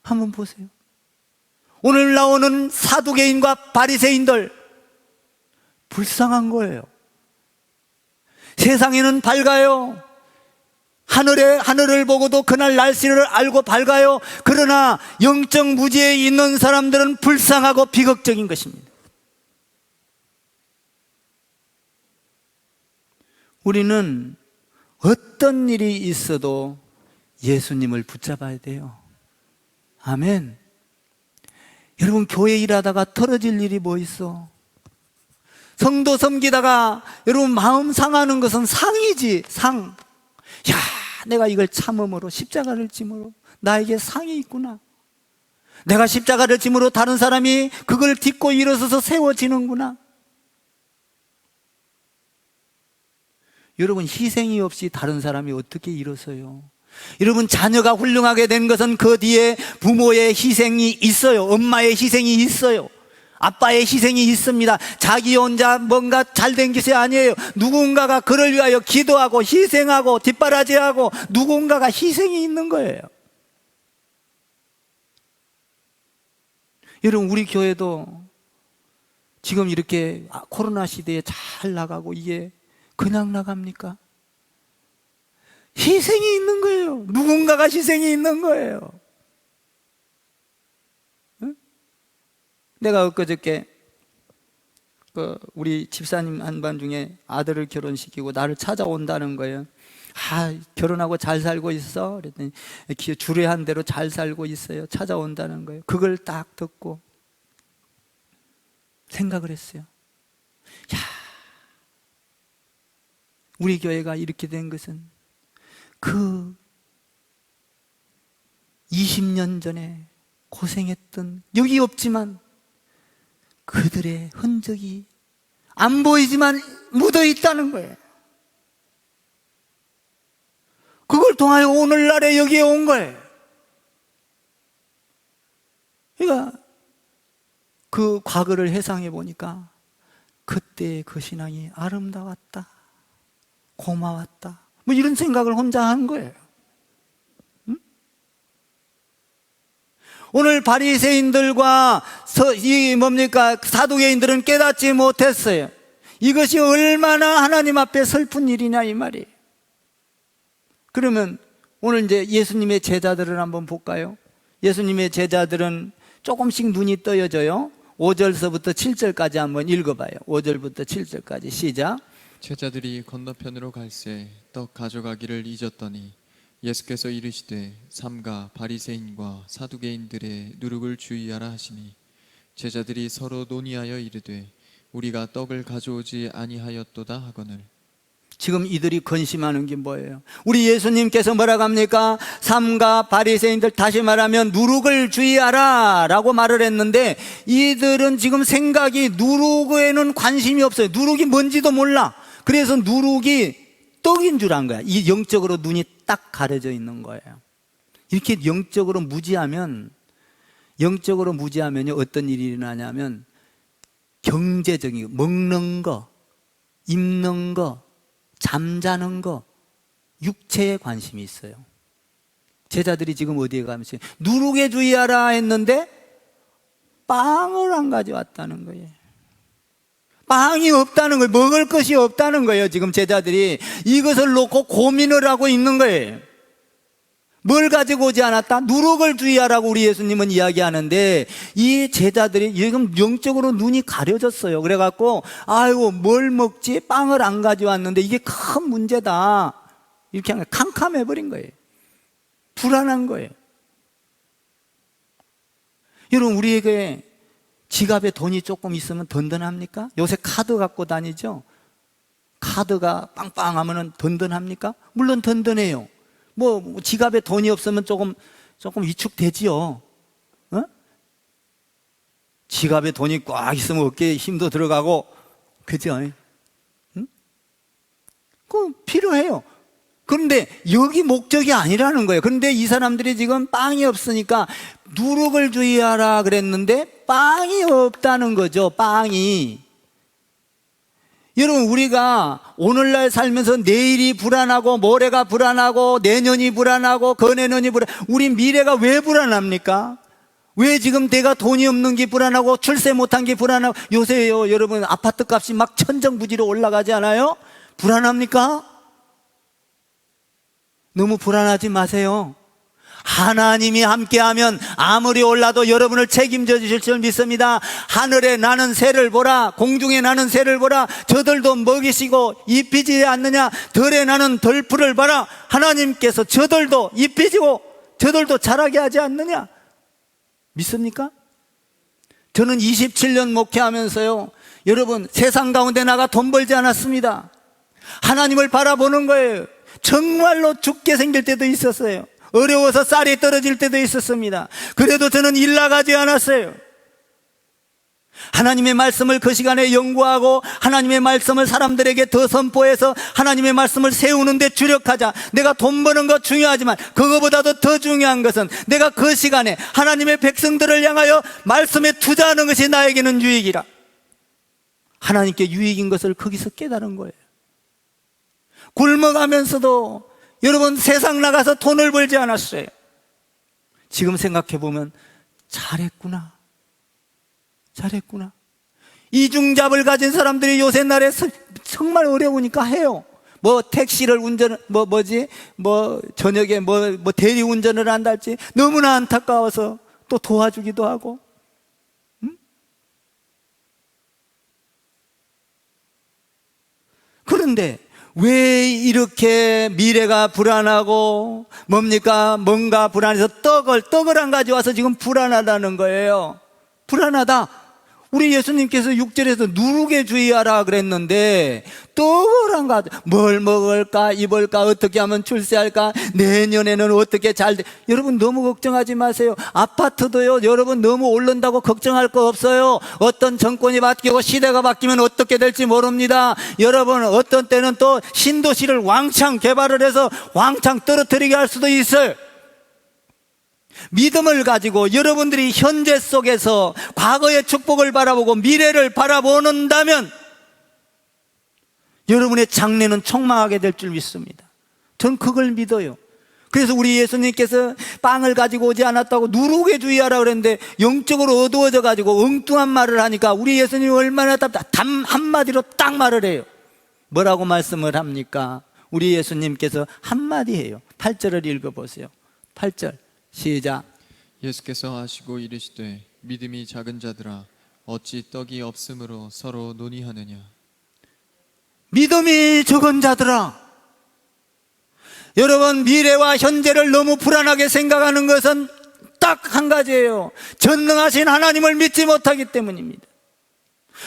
한번 보세요. 오늘 나오는 사두개인과 바리새인들 불쌍한 거예요. 세상에는 밝아요. 하늘을 보고도 그날 날씨를 알고 밝아요. 그러나 영적 무지에 있는 사람들은 불쌍하고 비극적인 것입니다. 우리는 어떤 일이 있어도 예수님을 붙잡아야 돼요. 아멘. 여러분, 교회 일하다가 떨어질 일이 뭐 있어? 성도 섬기다가 여러분 마음 상하는 것은 상이지, 상. 야, 내가 이걸 참음으로, 십자가를 짐으로 나에게 상이 있구나. 내가 십자가를 짐으로 다른 사람이 그걸 딛고 일어서서 세워지는구나. 여러분, 희생이 없이 다른 사람이 어떻게 일어서요? 여러분, 자녀가 훌륭하게 된 것은 그 뒤에 부모의 희생이 있어요. 엄마의 희생이 있어요. 아빠의 희생이 있습니다. 자기 혼자 뭔가 잘된 것이 아니에요. 누군가가 그를 위하여 기도하고 희생하고 뒷바라지하고 누군가가 희생이 있는 거예요. 여러분, 우리 교회도 지금 이렇게 코로나 시대에 잘 나가고 이게 그냥 나갑니까? 희생이 있는 거예요. 누군가가 희생이 있는 거예요. 응? 내가 엊그저께 우리 집사님 한반 중에 아들을 결혼시키고 나를 찾아온다는 거예요. 결혼하고 잘 살고 있어? 그랬더니 주례한 대로 잘 살고 있어요. 찾아온다는 거예요. 그걸 딱 듣고 생각을 했어요. 우리 교회가 이렇게 된 것은 그 20년 전에 고생했던, 여기 없지만 그들의 흔적이 안 보이지만 묻어 있다는 거예요. 그걸 통하여 오늘날에 여기에 온 거예요. 그러니까 그 과거를 회상해 보니까 그때의 그 신앙이 아름다웠다, 고마웠다, 뭐 이런 생각을 혼자 한 거예요. 응? 오늘 바리새인들과 사두개인들은 깨닫지 못했어요. 이것이 얼마나 하나님 앞에 슬픈 일이냐 이 말이에요. 그러면 오늘 이제 예수님의 제자들을 한번 볼까요? 예수님의 제자들은 조금씩 눈이 떠여져요. 5절서부터 7절까지 한번 읽어봐요. 5절부터 7절까지 시작. 제자들이 건너편으로 갈새 떡 가져가기를 잊었더니 예수께서 이르시되 삼가 바리새인과 사두개인들의 누룩을 주의하라 하시니 제자들이 서로 논의하여 이르되 우리가 떡을 가져오지 아니하였도다 하거늘. 지금 이들이 건심하는 게 뭐예요? 우리 예수님께서 뭐라고 합니까? 삼가 바리새인들, 다시 말하면 누룩을 주의하라 라고 말을 했는데, 이들은 지금 생각이 누룩에는 관심이 없어요. 누룩이 뭔지도 몰라. 그래서 누룩이 떡인 줄 안 거야. 이 영적으로 눈이 딱 가려져 있는 거예요. 이렇게 영적으로 무지하면요, 어떤 일이 일어나냐면 경제적인 거, 먹는 거, 입는 거, 잠자는 거, 육체에 관심이 있어요. 제자들이 지금 어디에 가면서 누룩에 주의하라 했는데 빵을 안 가져왔다는 거예요. 빵이 없다는 거예요. 먹을 것이 없다는 거예요. 지금 제자들이 이것을 놓고 고민을 하고 있는 거예요. 뭘 가지고 오지 않았다? 누룩을 주의하라고 우리 예수님은 이야기하는데, 이 제자들이 지금 영적으로 눈이 가려졌어요. 그래갖고 아이고 뭘 먹지? 빵을 안 가져왔는데 이게 큰 문제다. 이렇게 하면 캄캄해버린 거예요. 불안한 거예요. 여러분, 우리에게 지갑에 돈이 조금 있으면 든든합니까? 요새 카드 갖고 다니죠? 카드가 빵빵하면 든든합니까? 물론 든든해요. 뭐 지갑에 돈이 없으면 조금 위축되지요. 어? 지갑에 돈이 꽉 있으면 어깨에 힘도 들어가고, 그죠? 응? 그거 필요해요. 그런데 여기 목적이 아니라는 거예요. 그런데 이 사람들이 지금 빵이 없으니까 누룩을 주의하라 그랬는데 빵이 없다는 거죠. 빵이. 여러분, 우리가 오늘날 살면서 내일이 불안하고 모레가 불안하고 내년이 불안하고 그내년이 불안하고, 우리 미래가 왜 불안합니까? 왜 지금 내가 돈이 없는 게 불안하고 출세 못한 게 불안하고, 요새요 여러분 아파트 값이 막 천정부지로 올라가지 않아요? 불안합니까? 너무 불안하지 마세요. 하나님이 함께하면 아무리 올라도 여러분을 책임져 주실 줄 믿습니다. 하늘에 나는 새를 보라, 공중에 나는 새를 보라, 저들도 먹이시고 입히지 않느냐, 들에 나는 덜풀을 봐라. 하나님께서 저들도 입히시고 저들도 자라게 하지 않느냐. 믿습니까? 저는 27년 목회하면서요, 여러분, 세상 가운데 나가 돈 벌지 않았습니다. 하나님을 바라보는 거예요. 정말로 죽게 생길 때도 있었어요. 어려워서 쌀이 떨어질 때도 있었습니다. 그래도 저는 일 나가지 않았어요. 하나님의 말씀을 그 시간에 연구하고 하나님의 말씀을 사람들에게 더 선포해서 하나님의 말씀을 세우는 데 주력하자. 내가 돈 버는 거 중요하지만 그거보다도 더 중요한 것은 내가 그 시간에 하나님의 백성들을 향하여 말씀에 투자하는 것이 나에게는 유익이라. 하나님께 유익인 것을 거기서 깨달은 거예요. 굶어가면서도 여러분 세상 나가서 돈을 벌지 않았어요. 지금 생각해보면 잘했구나. 이중잡을 가진 사람들이 요새 날에 정말 어려우니까 해요. 뭐 택시를 저녁에 대리 운전을 한달지 너무나 안타까워서 또 도와주기도 하고. 그런데 왜 이렇게 미래가 불안하고 뭔가 불안해서 떡을 안 가져와서 지금 불안하다는 거예요. 불안하다. 우리 예수님께서 6절에서 누룩에 주의하라 그랬는데 떡을 안 가져. 뭘 먹을까, 입을까, 어떻게 하면 출세할까, 내년에는 어떻게 잘 돼. 여러분 너무 걱정하지 마세요. 아파트도요, 여러분 너무 오른다고 걱정할 거 없어요. 어떤 정권이 바뀌고 시대가 바뀌면 어떻게 될지 모릅니다. 여러분 어떤 때는 또 신도시를 왕창 개발을 해서 왕창 떨어뜨리게 할 수도 있어요. 믿음을 가지고 여러분들이 현재 속에서 과거의 축복을 바라보고 미래를 바라보는다면 여러분의 장래는 촉망하게 될 줄 믿습니다. 전 그걸 믿어요. 그래서 우리 예수님께서 빵을 가지고 오지 않았다고 누룩에 주의하라 그랬는데 영적으로 어두워져 가지고 엉뚱한 말을 하니까 우리 예수님이 얼마나 답답, 한마디로 딱 말을 해요. 뭐라고 말씀을 합니까? 우리 예수님께서 한마디 해요. 8절을 읽어보세요. 8절 시작. 예수께서 하시고 이르시되 믿음이 작은 자들아 어찌 떡이 없으므로 서로 논의하느냐. 믿음이 적은 자들아. 여러분 미래와 현재를 너무 불안하게 생각하는 것은 딱 한 가지예요. 전능하신 하나님을 믿지 못하기 때문입니다.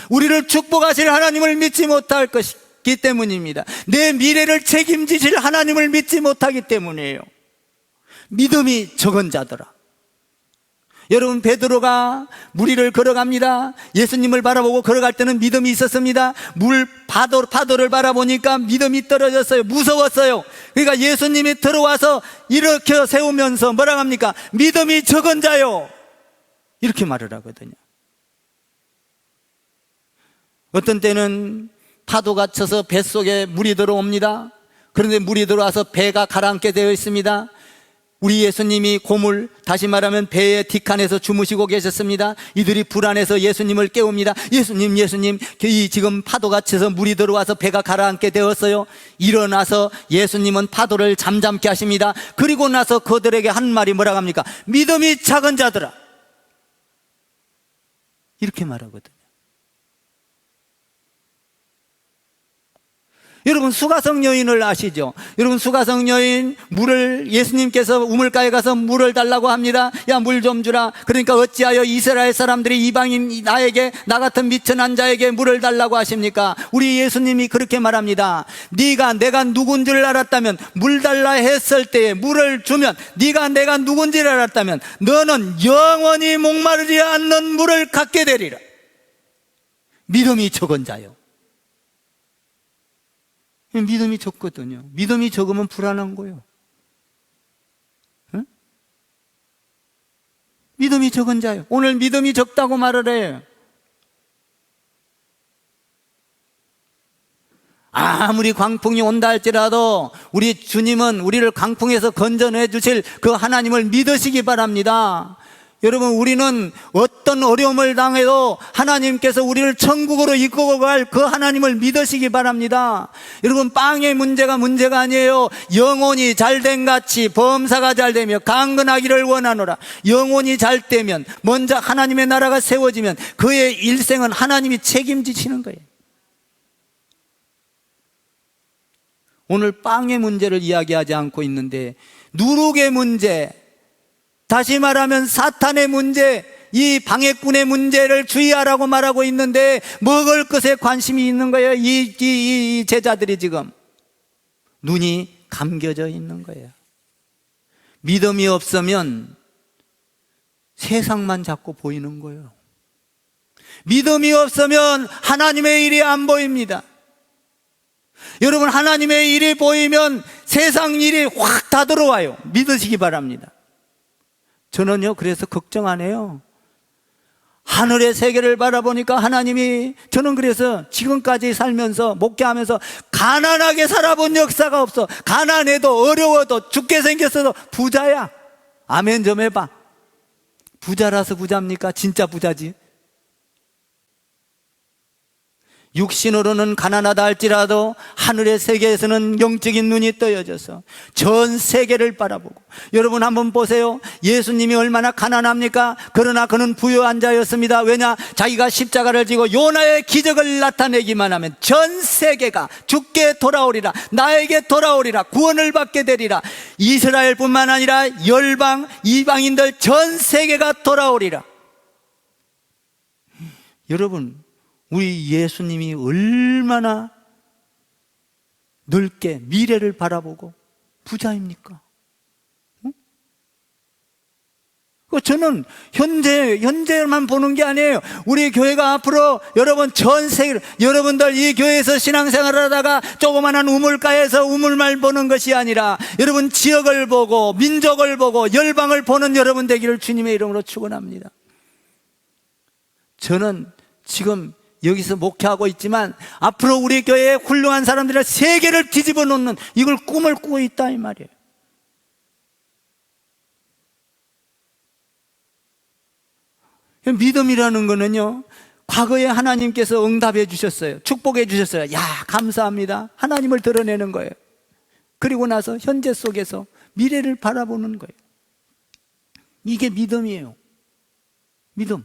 우리를 축복하실 하나님을 믿지 못할 것이기 때문입니다. 내 미래를 책임지실 하나님을 믿지 못하기 때문이에요. 믿음이 적은 자들아. 여러분 베드로가 물 위를 걸어갑니다. 예수님을 바라보고 걸어갈 때는 믿음이 있었습니다. 파도를 바라보니까 믿음이 떨어졌어요. 무서웠어요. 그러니까 예수님이 들어와서 일으켜 세우면서 뭐라고 합니까? 믿음이 적은 자요, 이렇게 말을 하거든요. 어떤 때는 파도가 쳐서 뱃속에 물이 들어옵니다. 그런데 물이 들어와서 배가 가라앉게 되어 있습니다. 우리 예수님이 고물, 다시 말하면 배의 뒷칸에서 주무시고 계셨습니다. 이들이 불안해서 예수님을 깨웁니다. 예수님, 지금 파도가 쳐서 물이 들어와서 배가 가라앉게 되었어요. 일어나서 예수님은 파도를 잠잠케 하십니다. 그리고 나서 그들에게 한 말이 뭐라고 합니까? 믿음이 작은 자들아, 이렇게 말하거든요. 여러분 수가성 여인을 아시죠? 여러분 수가성 여인 물을 예수님께서 우물가에 가서 물을 달라고 합니다. 야, 물 좀 주라. 그러니까 어찌하여 이스라엘 사람들이 이방인 나에게, 나 같은 미천한 자에게 물을 달라고 하십니까? 우리 예수님이 그렇게 말합니다. 네가 내가 누군지를 알았다면, 물 달라 했을 때에 물을 주면, 네가 내가 누군지를 알았다면 너는 영원히 목마르지 않는 물을 갖게 되리라. 믿음이 적은 자요. 믿음이 적거든요. 믿음이 적으면 불안한 거예요. 응? 믿음이 적은 자요. 오늘 믿음이 적다고 말을 해요. 아무리 광풍이 온다 할지라도 우리 주님은 우리를 강풍에서 건져내 주실 그 하나님을 믿으시기 바랍니다. 여러분, 우리는 어떤 어려움을 당해도 하나님께서 우리를 천국으로 이끌고 갈 그 하나님을 믿으시기 바랍니다. 여러분, 빵의 문제가 아니에요. 영혼이 잘된 같이 범사가 잘되며 강건하기를 원하노라. 영혼이 잘되면, 먼저 하나님의 나라가 세워지면 그의 일생은 하나님이 책임지시는 거예요. 오늘 빵의 문제를 이야기하지 않고 있는데, 누룩의 문제, 다시 말하면 사탄의 문제, 이 방해꾼의 문제를 주의하라고 말하고 있는데, 먹을 것에 관심이 있는 거예요. 이 제자들이 지금 눈이 감겨져 있는 거예요. 믿음이 없으면 세상만 자꾸 보이는 거예요. 믿음이 없으면 하나님의 일이 안 보입니다. 여러분, 하나님의 일이 보이면 세상 일이 확 다 들어와요. 믿으시기 바랍니다. 저는요, 그래서 걱정 안 해요. 하늘의 세계를 바라보니까 하나님이, 저는 그래서 지금까지 살면서 목회하면서 가난하게 살아본 역사가 없어. 가난해도 어려워도 죽게 생겼어도 부자야. 아멘 좀 해봐. 부자라서 부자입니까? 진짜 부자지. 육신으로는 가난하다 할지라도 하늘의 세계에서는 영적인 눈이 떠여져서 전 세계를 바라보고, 여러분 한번 보세요. 예수님이 얼마나 가난합니까? 그러나 그는 부유한 자였습니다. 왜냐? 자기가 십자가를 지고 요나의 기적을 나타내기만 하면 전 세계가 주께 돌아오리라, 나에게 돌아오리라, 구원을 받게 되리라. 이스라엘뿐만 아니라 열방, 이방인들 전 세계가 돌아오리라. 여러분, 우리 예수님이 얼마나 넓게 미래를 바라보고 부자입니까? 응? 저는 현재만 보는 게 아니에요. 우리 교회가 앞으로 여러분 전 세계, 여러분들 이 교회에서 신앙생활을 하다가 조그만한 우물가에서 우물만 보는 것이 아니라 여러분 지역을 보고 민족을 보고 열방을 보는 여러분 되기를 주님의 이름으로 축원합니다. 저는 지금 여기서 목회하고 있지만 앞으로 우리 교회에 훌륭한 사람들이 세계를 뒤집어 놓는 이걸 꿈을 꾸고 있다 이 말이에요. 믿음이라는 거는요, 과거에 하나님께서 응답해 주셨어요. 축복해 주셨어요. 야, 감사합니다. 하나님을 드러내는 거예요. 그리고 나서 현재 속에서 미래를 바라보는 거예요. 이게 믿음이에요. 믿음.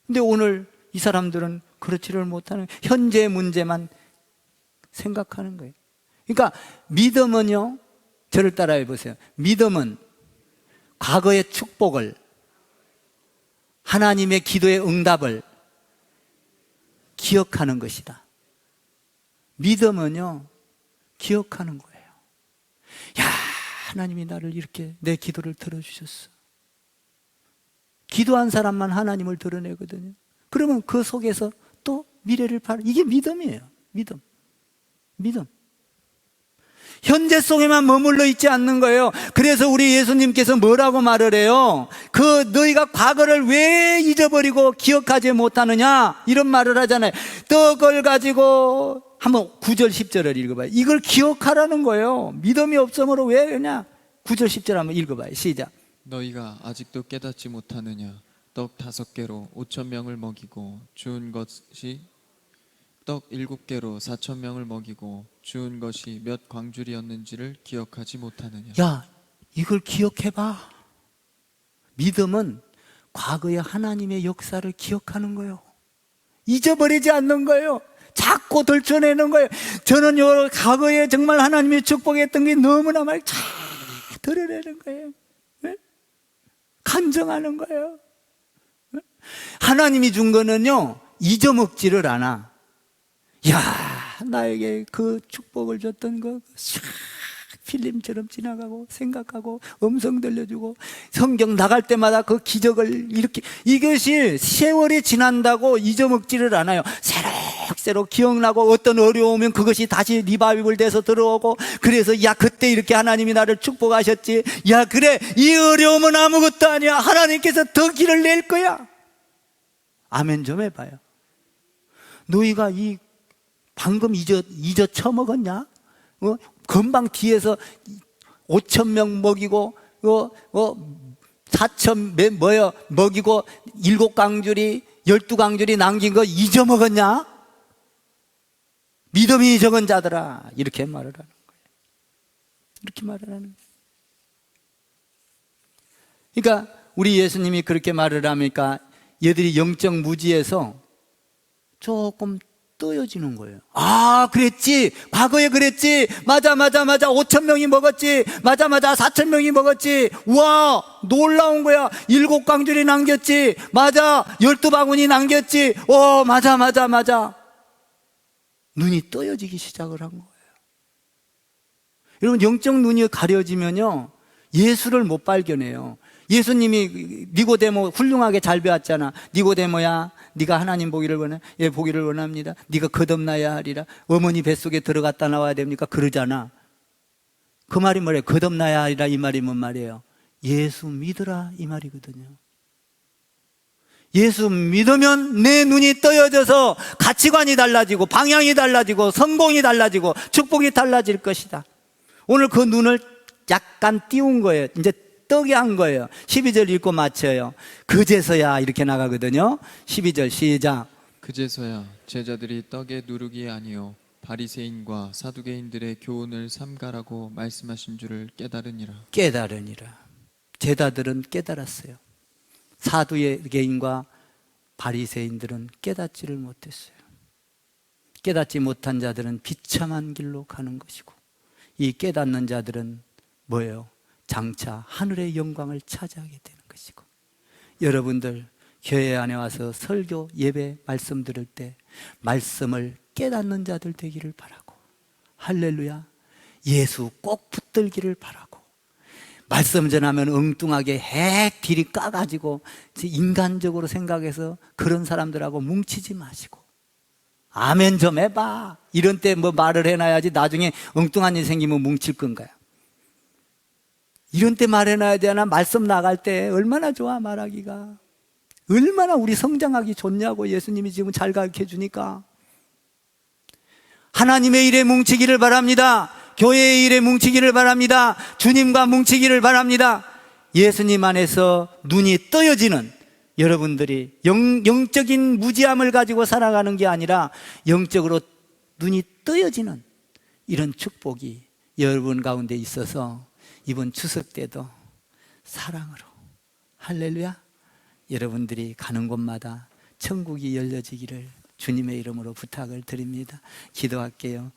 근데 오늘 이 사람들은 그렇지를 못하는, 현재 문제만 생각하는 거예요. 그러니까 믿음은요, 저를 따라해 보세요. 믿음은 과거의 축복을, 하나님의 기도의 응답을 기억하는 것이다. 믿음은요, 기억하는 거예요. 야, 하나님이 나를 이렇게 내 기도를 들어주셨어. 기도한 사람만 하나님을 드러내거든요. 그러면 그 속에서 또 미래를 이게 믿음이에요. 믿음. 현재 속에만 머물러 있지 않는 거예요. 그래서 우리 예수님께서 뭐라고 말을 해요? 너희가 과거를 왜 잊어버리고 기억하지 못하느냐? 이런 말을 하잖아요. 떡을 가지고 한번 9절 10절을 읽어봐요. 이걸 기억하라는 거예요. 믿음이 없으므로 왜 그러냐? 9절 10절 한번 읽어봐요. 시작. 너희가 아직도 깨닫지 못하느냐? 떡 5개로 5,000명을 먹이고 주운 것이, 떡 7개로 4,000명을 먹이고 주운 것이 몇 광줄이었는지를 기억하지 못하느냐? 야, 이걸 기억해봐. 믿음은 과거의 하나님의 역사를 기억하는 거예요. 잊어버리지 않는 거예요. 자꾸 들춰내는 거예요. 저는요, 과거에 정말 하나님이 축복했던 게 너무나 막 잘 드러내는 거예요. 네? 간증하는 거예요. 네? 하나님이 준 거는요, 잊어먹지를 않아. 야, 나에게 그 축복을 줬던 거 샥 필름처럼 지나가고 생각하고 음성 들려주고 성경 나갈 때마다 그 기적을 이렇게, 이것이 세월이 지난다고 잊어먹지를 않아요. 새록새록 기억나고 어떤 어려우면 그것이 다시 리바이벌 돼서 들어오고, 그래서 야, 그때 이렇게 하나님이 나를 축복하셨지. 야, 그래, 이 어려움은 아무것도 아니야. 하나님께서 더 길을 낼 거야. 아멘 좀 해봐요. 너희가 이 방금 잊어 처먹었냐? 금방 뒤에서 5,000명 먹이고 4,000 먹이고 7강줄이 12강줄이 남긴 거 잊어먹었냐? 믿음이 적은 자들아, 이렇게 말을 하는 거예요. 이렇게 말을 하는 거예요. 그러니까 우리 예수님이 그렇게 말을 하니까 얘들이 영적 무지에서 조금 떠여지는 거예요. 아, 그랬지. 과거에 그랬지. 맞아. 5,000명이 먹었지. 맞아. 4,000명이 먹었지. 우와, 놀라운 거야. 7강줄이 남겼지. 맞아. 12바구니 남겼지. 맞아. 눈이 떠여지기 시작을 한 거예요. 여러분, 영적 눈이 가려지면요, 예수를 못 발견해요. 예수님이 니고데모 훌륭하게 잘 배웠잖아. 니고데모야, 네가 하나님 보기를 원해? 예, 보기를 원합니다. 네가 거듭나야 하리라. 어머니 뱃속에 들어갔다 나와야 됩니까? 그러잖아. 그 말이 뭐래요? 거듭나야 하리라, 이 말이 뭔 말이에요? 예수 믿으라, 이 말이거든요. 예수 믿으면 내 눈이 떠여져서 가치관이 달라지고 방향이 달라지고 성공이 달라지고 축복이 달라질 것이다. 오늘 그 눈을 약간 띄운 거예요. 이제 떠게 한 거예요. 12절 읽고 마쳐요. 그제서야, 이렇게 나가거든요. 12절 시작. 그제서야 제자들이 떡에 누룩이 아니요 바리새인과 사두개인들의 교훈을 삼가라고 말씀하신 줄을 깨달으니라. 제자들은 깨달았어요. 사두개인과 바리새인들은 깨닫지를 못했어요. 깨닫지 못한 자들은 비참한 길로 가는 것이고, 이 깨닫는 자들은 뭐예요? 장차 하늘의 영광을 차지하게 되는 것이고, 여러분들 교회 안에 와서 설교, 예배, 말씀 들을 때 말씀을 깨닫는 자들 되기를 바라고, 할렐루야, 예수 꼭 붙들기를 바라고, 말씀 전하면 엉뚱하게 핵 딜이 까가지고 인간적으로 생각해서 그런 사람들하고 뭉치지 마시고, 아멘 좀 해봐. 이런 때 뭐 말을 해놔야지 나중에 엉뚱한 일 생기면 뭉칠 건가요? 이런 때 말해놔야 되나? 말씀 나갈 때 얼마나 좋아, 말하기가. 얼마나 우리 성장하기 좋냐고, 예수님이 지금 잘 가르쳐 주니까. 하나님의 일에 뭉치기를 바랍니다. 교회의 일에 뭉치기를 바랍니다. 주님과 뭉치기를 바랍니다. 예수님 안에서 눈이 떠여지는 여러분들이 영적인 무지함을 가지고 살아가는 게 아니라 영적으로 눈이 떠여지는 이런 축복이 여러분 가운데 있어서 이번 추석 때도 사랑으로, 할렐루야, 여러분들이 가는 곳마다 천국이 열려지기를 주님의 이름으로 부탁을 드립니다. 기도할게요.